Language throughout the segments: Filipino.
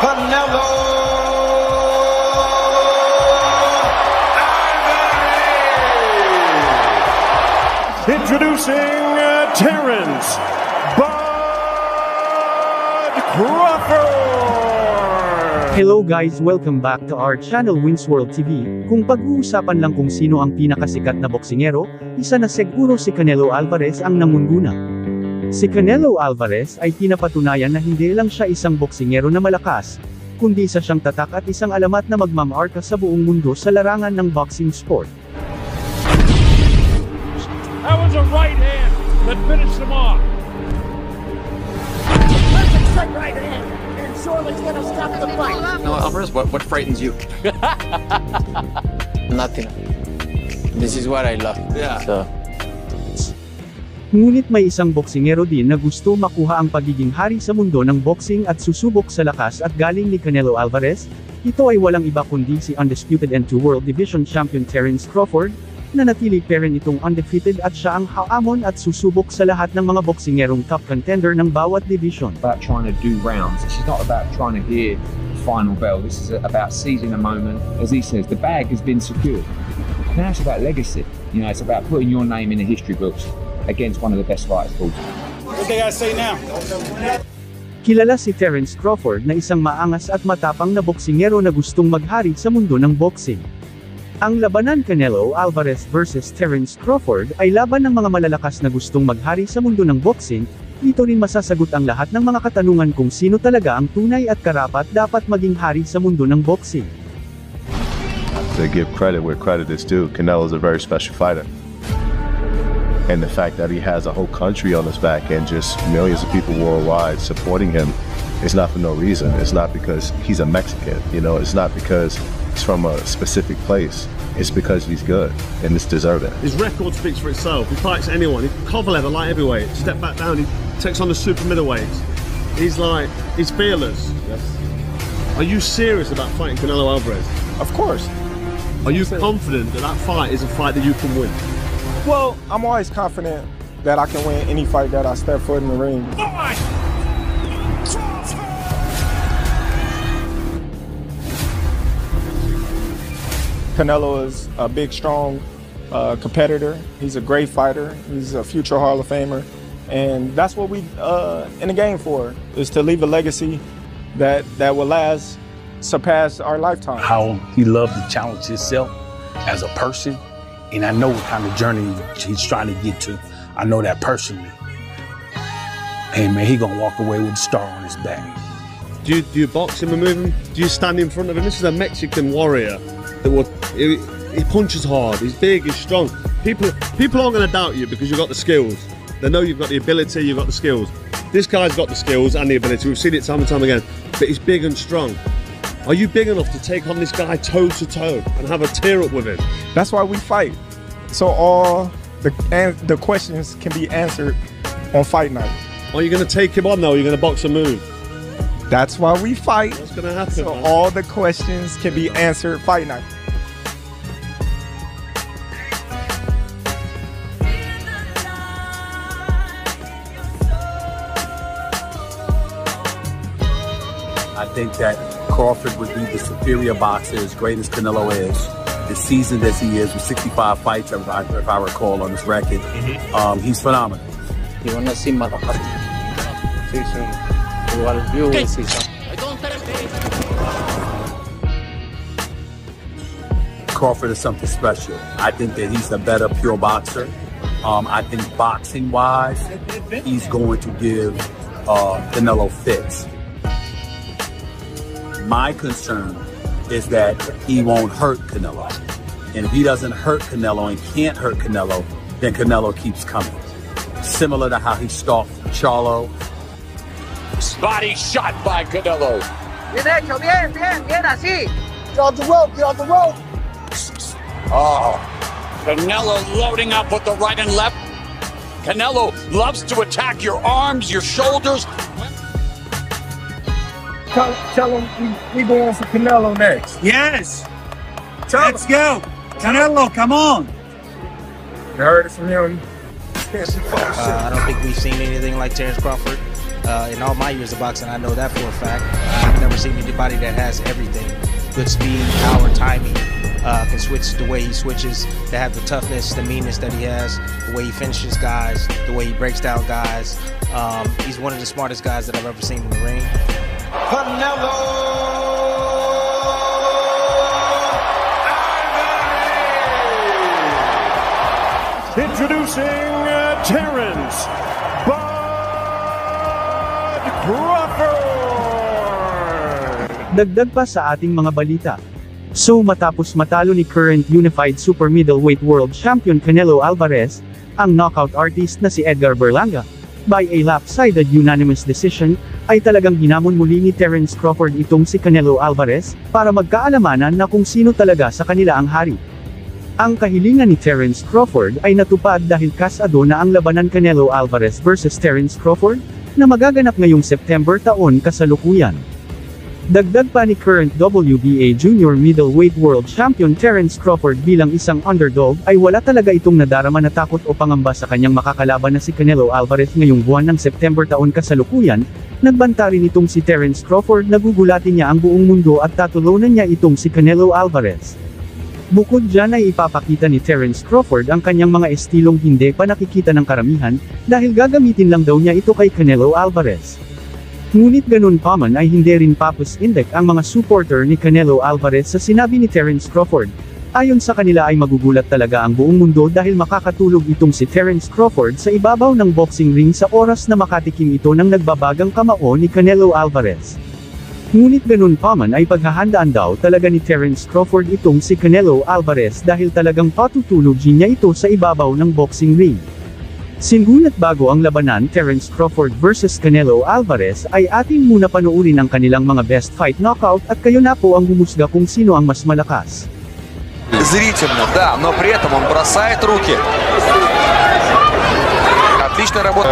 Canelo Alvarez. Introducing Terence Crawford. Hello guys, welcome back to our channel Wins World TV. Kung pag-uusapan lang kung sino ang pinakasikat na boksingero, isa na siguro si Canelo Alvarez ang namunguna. Si Canelo Alvarez ay pinapatunayan na hindi lang siya isang boksingero na malakas, kundi isa siyang tatak at isang alamat na magmamarka sa buong mundo sa larangan ng boxing sport. That was a right hand that finished him off. Perfect straight right hand, and surely gonna stop the fight. No, Alvarez, what frightens you? Nothing. This is what I love. Yeah. So. Ngunit may isang boksingero din na gusto makuha ang pagiging hari sa mundo ng boxing at susubok sa lakas at galing ni Canelo Alvarez. Ito ay walang iba kundi si undisputed and 2 World Division Champion Terence Crawford, na natili pa rin itong undefeated at siya ang haamon at susubok sa lahat ng mga boksingerong top contender ng bawat division. About trying to do rounds. This is not about trying to hear the final bell. This is about seizing a moment. As he says, the bag has been secured. Now it's about legacy. You know, it's about putting your name in the history books against one of the best fighters of all time. What they gotta say now? Kilala si Terence Crawford na isang maangas at matapang na boksingero na gustong maghari sa mundo ng boxing. Ang labanan Canelo Alvarez versus Terence Crawford ay laban ng mga malalakas na gustong maghari sa mundo ng boxing. Dito rin masasagot ang lahat ng mga katanungan kung sino talaga ang tunay at karapat dapat maging hari sa mundo ng boxing. To give credit where credit is due, Canelo is a very special fighter. And the fact that he has a whole country on his back and just millions of people worldwide supporting him is not for no reason. It's not because he's a Mexican, you know, it's not because it's from a specific place. It's because he's good and it's deserving. His record speaks for itself. He fights anyone. Kovalev, a light heavyweight, step back down, he takes on the super middleweights. He's fearless. Yes. Are you serious about fighting Canelo Alvarez? Of course. Are you confident that that fight is a fight that you can win? Well, I'm always confident that I can win any fight that I step foot in the ring. Canelo is a big, strong competitor. He's a great fighter. He's a future Hall of Famer. And that's what we in the game for, is to leave a legacy that will last, surpass our lifetime. How he loved to challenge himself as a person. And I know what kind of journey he's trying to get to. I know that personally. Hey man, he gonna walk away with a star on his back. Do you box him and move him? Do you stand in front of him? This is a Mexican warrior. He punches hard, he's big, he's strong. People aren't gonna doubt you because you've got the skills. They know you've got the ability, you've got the skills. This guy's got the skills and the ability. We've seen it time and time again. But he's big and strong. Are you big enough to take on this guy toe to toe and have a tear up with him? That's why we fight. So all the questions can be answered on fight night. Are you going to take him on though? Or are you going to box and move? That's why we fight. What's going to happen? So man? all the questions can be answered fight night. I think that Crawford would be the superior boxer, as great as Canelo is. As seasoned as he is, with 65 fights, if I recall, on his record, he's phenomenal. You wanna see motherfucker? See soon. You will see some. Crawford is something special. I think that he's a better pure boxer. I think boxing-wise, he's going to give Canelo fits. My concern is that he won't hurt Canelo. And if he doesn't hurt Canelo and can't hurt Canelo, then Canelo keeps coming. Similar to how he stalked Charlo. Body shot by Canelo. Bien hecho, bien, así. Get off the rope, get off the rope. Oh, Canelo loading up with the right and left. Canelo loves to attack your arms, your shoulders. Tell him we going for Canelo next. Yes. Let's go. Canelo, come on. You heard it from him. I don't think we've seen anything like Terence Crawford. In all my years of boxing, I know that for a fact. I've never seen anybody that has everything. Good speed, power, timing, can switch the way he switches, to have the toughness, the meanness that he has, the way he finishes guys, the way he breaks down guys. He's one of the smartest guys that I've ever seen in the ring. Canelo! Introducing Terence Crawford! Dagdag pa sa ating mga balita. So matapos matalo ni current Unified Super Middleweight World Champion Canelo Alvarez, ang knockout artist na si Edgar Berlanga, by a lopsided unanimous decision, ay talagang hinamon muli ni Terence Crawford itong si Canelo Alvarez, para magkaalamanan na kung sino talaga sa kanila ang hari. Ang kahilingan ni Terence Crawford ay natupad dahil kasado na ang labanan Canelo Alvarez versus Terence Crawford, na magaganap ngayong September taon kasalukuyan. Dagdag pa ni current WBA Junior Middleweight World Champion Terence Crawford bilang isang underdog ay wala talaga itong nadarama na takot o pangamba sa kanyang makakalaban na si Canelo Alvarez ngayong buwan ng September taon kasalukuyan. Nagbanta rin itong si Terence Crawford na gugulatin niya ang buong mundo at tatulunan niya itong si Canelo Alvarez. Bukod dyan ay ipapakita ni Terence Crawford ang kanyang mga estilong hindi pa nakikita ng karamihan, dahil gagamitin lang daw niya ito kay Canelo Alvarez. Ngunit ganun pa man ay hindi rin papasindak ang mga supporter ni Canelo Alvarez sa sinabi ni Terence Crawford. Ayon sa kanila ay magugulat talaga ang buong mundo dahil makakatulog itong si Terence Crawford sa ibabaw ng boxing ring sa oras na makatikim ito ng nagbabagang kamao ni Canelo Alvarez. Ngunit ganun pa man ay paghahandaan daw talaga ni Terence Crawford itong si Canelo Alvarez dahil talagang patutulogin niya ito sa ibabaw ng boxing ring. Singunat bago ang labanan Terence Crawford versus Canelo Alvarez ay ating muna panoorin ang kanilang mga best fight knockout at kayo na po ang humusga kung sino ang mas malakas. Зрительно, да, но при этом он бросает руки. Отличная работа.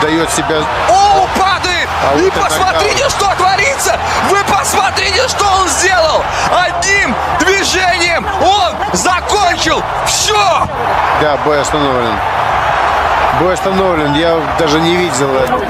Дает себя... О, падает! И посмотрите, что творится! Вы посмотрите, что он сделал! Одним движением он закончил все! Да, бой остановлен. Бой остановлен, я даже не видел этого.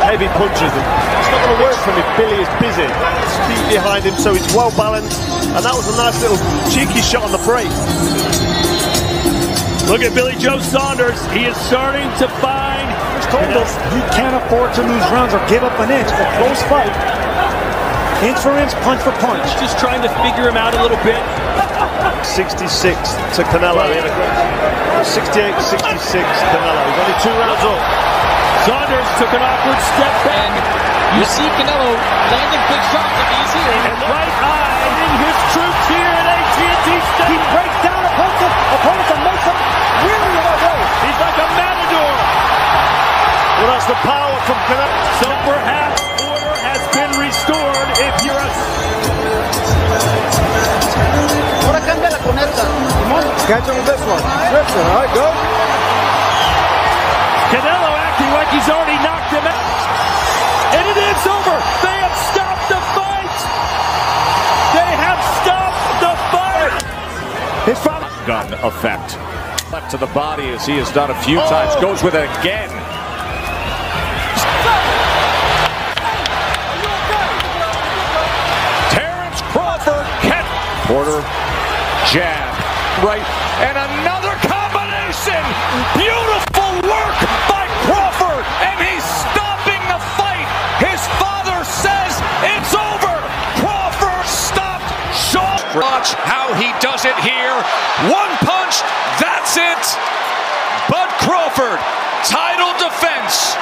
Heavy punches. It's not going to work for him if Billy is busy. Speed behind him, so he's well balanced. And that was a nice little cheeky shot on the break. Look at Billy Joe Saunders. He is starting to find. He can't afford to lose rounds or give up an inch. It's a close fight. Inch for inch, punch for punch. He's just trying to figure him out a little bit. 66 to Canelo. 68-66 Canelo. He's only 2 rounds up. Saunders took an awkward step back. You see Canelo landing big shots like he's here. And right eyeing his troops here at AT&T Stadium. He breaks down opponents and makes them really in our way. He's like a matador. Well, that's the power from Canelo. So perhaps order has been restored if you're a... Catch him with this one. This one, all right, go. Canelo acting like he's already knocked him out. And it is over. They have stopped the fight. They have stopped the fight. His gun effect. Left to the body as he has done a few times. Goes with it again. Terence Crawford. Porter. Jab. Right. And another combination. Beautiful work by Crawford. And he's stopping the fight. His father says it's over. Crawford stopped short. Watch how he does it here. One punch, that's it. Bud Crawford, title defense.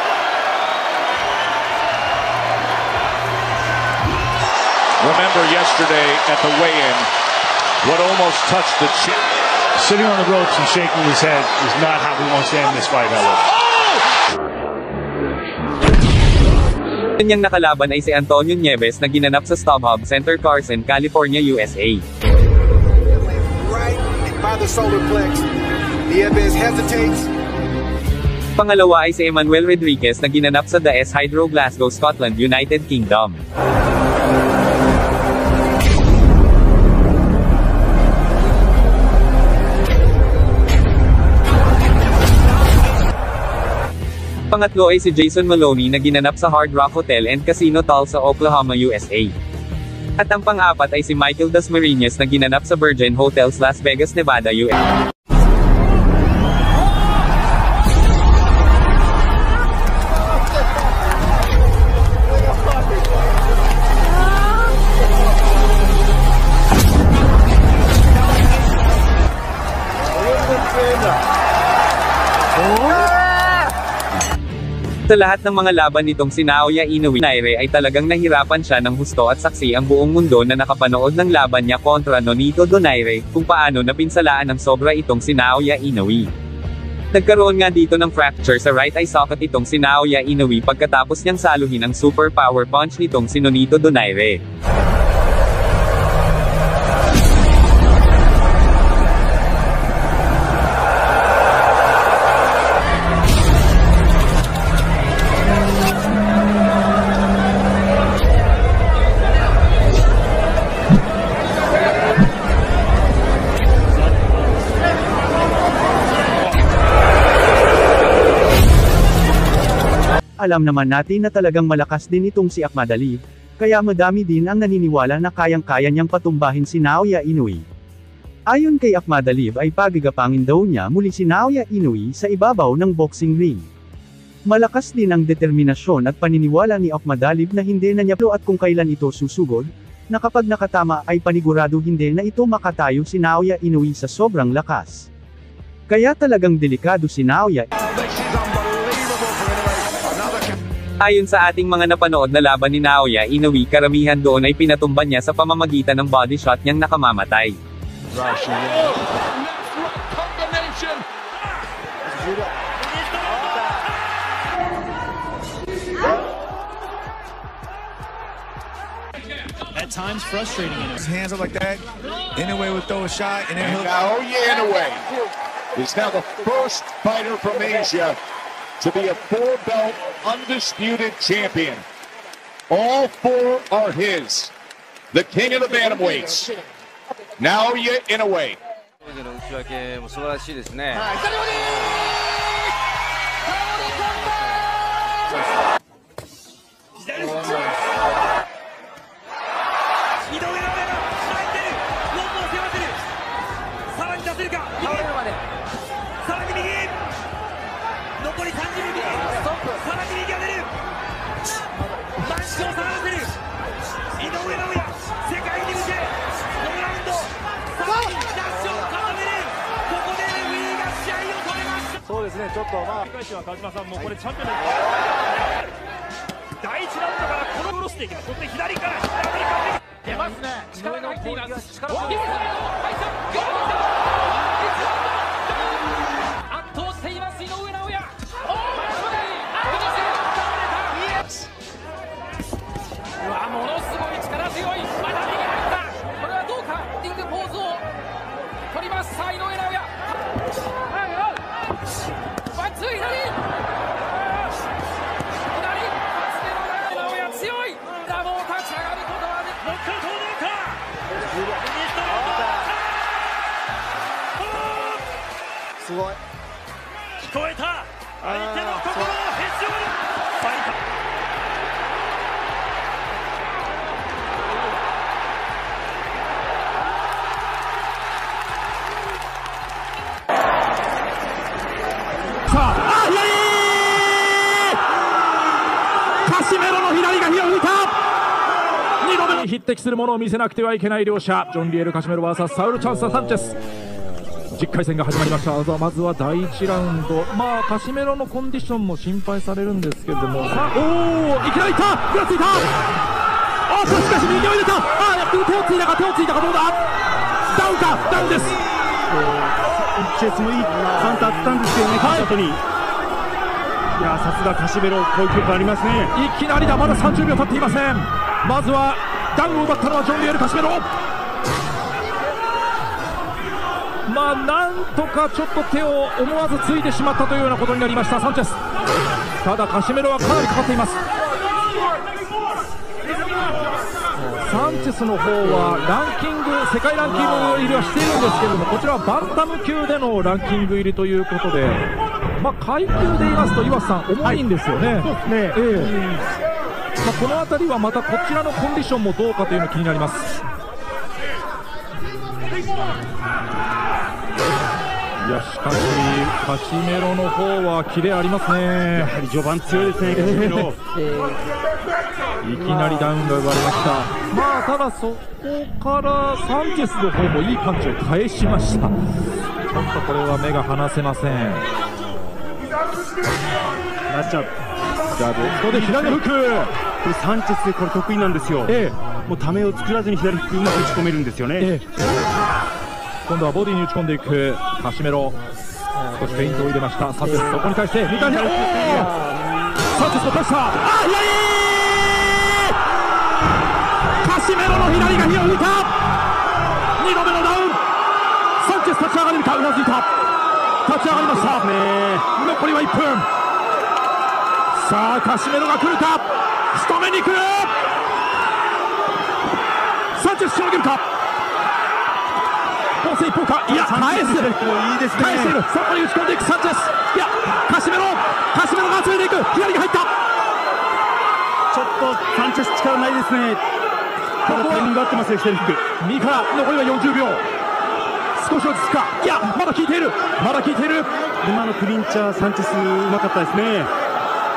Remember yesterday at the weigh-in, what almost touched the chin. Sitting on the ropes and shaking his head is not how he wants to end this fight, Kanyang nakalaban ay si Antonio Nieves na ginanap sa StubHub Center, Carson, California, USA. Right by the solar plex. Nieves hesitates. Pangalawa ay si Emmanuel Rodriguez na ginanap sa The S Hydro, Glasgow, Scotland, United Kingdom. Pangatlo ay si Jason Maloney na ginanap sa Hard Rock Hotel and Casino Tulsa, Oklahoma, USA. At ang pang-apat ay si Michael Dasmariñas na ginanap sa Virgin Hotels, Las Vegas, Nevada, USA. Sa lahat ng mga laban nitong si Inoue ay talagang nahirapan siya ng husto at saksi ang buong mundo na nakapanood ng laban niya kontra Nonito Donaire, kung paano napinsalaan ng sobra itong si Inoue. Nagkaroon nga dito ng fracture sa right eye socket itong si Inoue pagkatapos niyang saluhin ang super power punch nitong si Nonito Donaire. Alam naman natin na talagang malakas din itong si Ahmad Ali, kaya madami din ang naniniwala na kayang-kaya niyang patumbahin si Inoue. Ayon kay Ahmad Ali ay pagigapangin daw niya muli si Inoue sa ibabaw ng boxing ring. Malakas din ang determinasyon at paniniwala ni Ahmad Ali na hindi na niya at kung kailan ito susugod, na kapag nakatama ay panigurado hindi na ito makatayo si Inoue sa sobrang lakas. Kaya talagang delikado si Inoue. Ayon sa ating mga napanood na laban ni Inoue, karamihan doon ay pinatumba niya sa pamamagitan ng body shot niyang nakamamatay. At times frustrating. His hands up like that. Inoue would throw a shot and then he'll... Oh yeah, Inoue is now the first fighter from Asia to be a four-belt undisputed champion. All four are his. The king of the bantamweights. Naoya Inoue. 内訳も素晴らしいですね。残り30秒、さらに右が出る。マンションを下がらせる。井上尚弥、世界に向け、このラウンド、さらにダッシュを重ねる。ここでレフェリーが試合を止めました。そうですね、ちょっとまあ、世界史は川島さんもこれチャンピオンです。第1ラウンドからこの下ろしていきます。そして左からアメリカ出ますね。力が入っています。力が入っています。圧倒しています井上尚弥。ものすごい力強い。また右入った。これはどうか。リングポーズを取ります。さあ井上尚弥。ワンツー左。直哉強い。だもう立ち上がることはできない。ノックアウトどうか。すごい。聞こえた。相手の心をへし折る。ファイター。カシメロの左が火を吹いた。2度目に匹敵するものを見せなくてはいけない両者、ジョン・リエル・カシメロ VS サウル・チャンス・サンチェス。10回戦が始まりました。まずは第1ラウンド、カシメロのコンディションも心配されるんですけれども、さあ、いきなりいった、ふらついた。しかし右を入れた。手をついたかどうだ。ダウンか、ダウンです。チェスもいいカウンターあったんですけどね、勝った後に。いや、さすがカシメロ、こういう記録ありますね。いきなりだ、まだ30秒経っていません。まずはダウンを奪ったのはジョン・リエル・カシメロ。なんとかちょっと手を思わずついてしまったというようなことになりましたサンチェス。ただカシメロはかなりかかっています。サンチェスの方はランキング、世界ランキング入りはしているんですけれども、こちらはバンタム級でのランキング入りということで、階級で言いますと岩瀬さん重いんですよね。この辺りはまたこちらのコンディションもどうかというのが気になります。いやしかしカシメロの方はキレありますね。やはり序盤強いですね、カシメロ。いきなりダウンが生まれました。ただそこからサンチェスの方もいいパンチを返しました。ちょっとこれは目が離せません。なっちゃう。ここで左のフック。これサンチェスこれ得意なんですよ。もうためを作らずに左フックうまく打ち込めるんですよね。今度はボディに打ち込んでいくカシメロ。少しフェイントを入れました。サンチェスそこに対して2回目。サンチェスの返した。カシメロの左が火を抜いた。2度目のダウン。サンチェス立ち上がれるか。うなずいた。立ち上がりました。残りは1分。さあカシメロが来るか。仕留めに来る。サンチェスしのげるか。攻勢一方か。いや返す。いいですね。返している。そこに打ち込んでいくサンチェス。いやカシメロが集めていく。左が入った。ちょっとサンチェス力ないですね。ただタイミング合ってますよ、左フック。右から残りは40秒。少し落ち着くか。いやまだ効いている。今のクリンチャーサンチェスうまかったですね。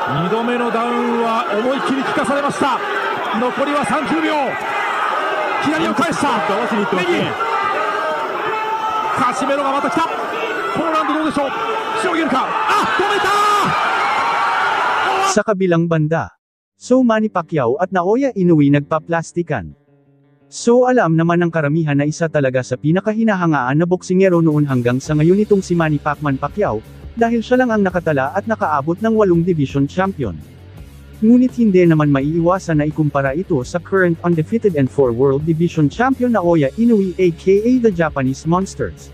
2度目のダウンは思いっきり効かされました。残りは30秒。左を返した。合わせにいってますね。カシメロがまた来た。ポーランドどうでしょう。しのげるか。止めた。Sa kabilang banda, Manny Pacquiao at Naoya Inoue nagpaplastikan. Alam naman ng karamihan na isa talaga sa pinakahinahangaan na boksingero noon hanggang sa ngayon itong si Manny Pacquiao, dahil siya lang ang nakatala at nakaabot ng 8 division champion. Ngunit hindi naman maiiwasan na ikumpara ito sa current undefeated and 4 world division champion Naoya Inoue aka the Japanese Monsters.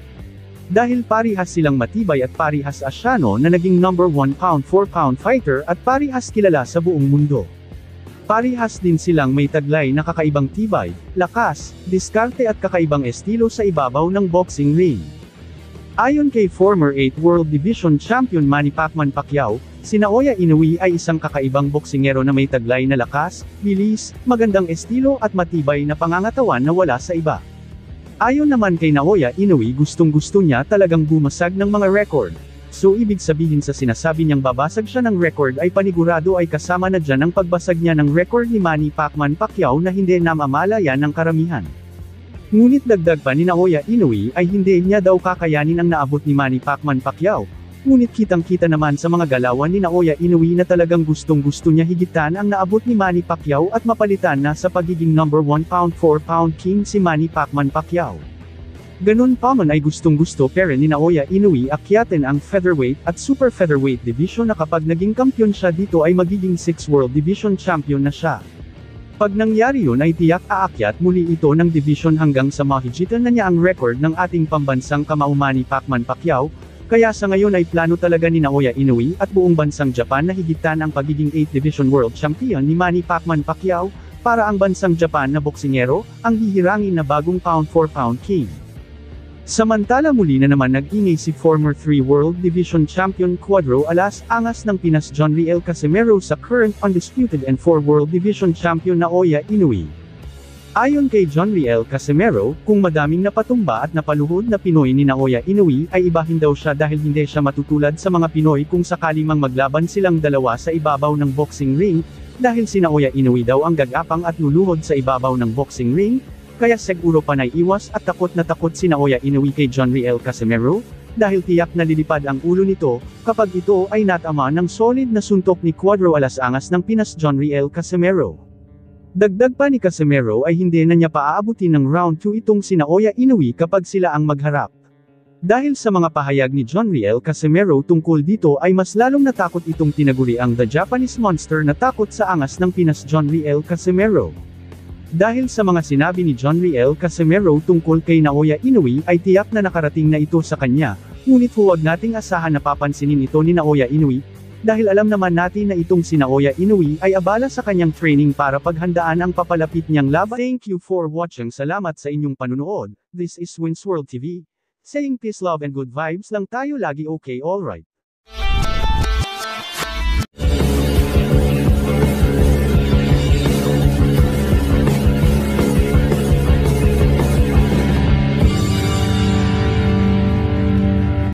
Dahil parihas silang matibay at parihas Asyano na naging number 1 pound-for-pound fighter at parihas kilala sa buong mundo. Parihas din silang may taglay na kakaibang tibay, lakas, diskarte at kakaibang estilo sa ibabaw ng boxing ring. Ayon kay former 8 World Division Champion Manny Pacquiao, si Naoya Inoue ay isang kakaibang boksingero na may taglay na lakas, bilis, magandang estilo at matibay na pangangatawan na wala sa iba. Ayon naman kay Naoya Inoue gustong-gusto niya talagang bumasag ng mga record. So ibig sabihin sa sinasabi niyang babasag siya ng record ay panigurado ay kasama na dyan ang pagbasag niya ng record ni Manny Pacquiao na hindi namamalayan ng karamihan. Ngunit dagdag pa ni Naoya Inoue ay hindi niya daw kakayanin ang naabot ni Manny Pacquiao. Ngunit kitang-kita naman sa mga galawan ni Naoya Inoue na talagang gustong-gusto niya higitan ang naabot ni Manny Pacquiao at mapalitan na sa pagiging number 1 pound-for-pound king si Manny Pacquiao. Ganun pa man ay gustong-gusto pero ni Naoya Inoue akyatin ang featherweight at super featherweight division na kapag naging kampiyon siya dito ay magiging 6 world division champion na siya. Pag nangyari yun ay tiyak aakyat muli ito ng division hanggang sa mahigitan na niya ang record ng ating pambansang kamao Manny Pacquiao, kaya sa ngayon ay plano talaga ni Naoya Inoue at buong bansang Japan na higitan ang pagiging 8 division world champion ni Manny Pacquiao, para ang bansang Japan na boksingero, ang hihirangin na bagong pound-for-pound king. Samantala muli na naman nag-ingay si former 3 World Division Champion Cuadro Alas Angas ng Pinas John Riel Casimero sa current undisputed and 4 World Division Champion Naoya Inoue. Ayon kay John Riel Casimero, kung madaming napatumba at napaluhod na Pinoy ni Naoya Inoue ay ibahin daw siya dahil hindi siya matutulad sa mga Pinoy kung sakali mang maglaban silang dalawa sa ibabaw ng boxing ring, dahil si Naoya Inoue daw ang gagapang at luluhod sa ibabaw ng boxing ring. Kaya siguro panay iwas at takot na takot si Naoya Inoue kay John Riel Casimero, dahil tiyak na lilipad ang ulo nito, kapag ito ay natama ng solid na suntok ni Cuadro Alas Angas ng Pinas John Riel Casimero. Dagdag pa ni Casimero ay hindi na niya paaabutin ng round 2 itong si Naoya Inoue kapag sila ang magharap. Dahil sa mga pahayag ni John Riel Casimero tungkol dito ay mas lalong natakot itong tinaguri ang The Japanese Monster na takot sa angas ng Pinas John Riel Casimero. Dahil sa mga sinabi ni John Riel Casimero tungkol kay Naoya Inoue ay tiyak na nakarating na ito sa kanya, ngunit huwag nating asahan na papansinin ito ni Naoya Inoue, dahil alam naman natin na itong si Naoya Inoue ay abala sa kanyang training para paghandaan ang papalapit niyang laban. Thank you for watching. Salamat sa inyong panunood. This is Wins World TV, saying peace, love and good vibes lang tayo lagi. Okay, alright. you.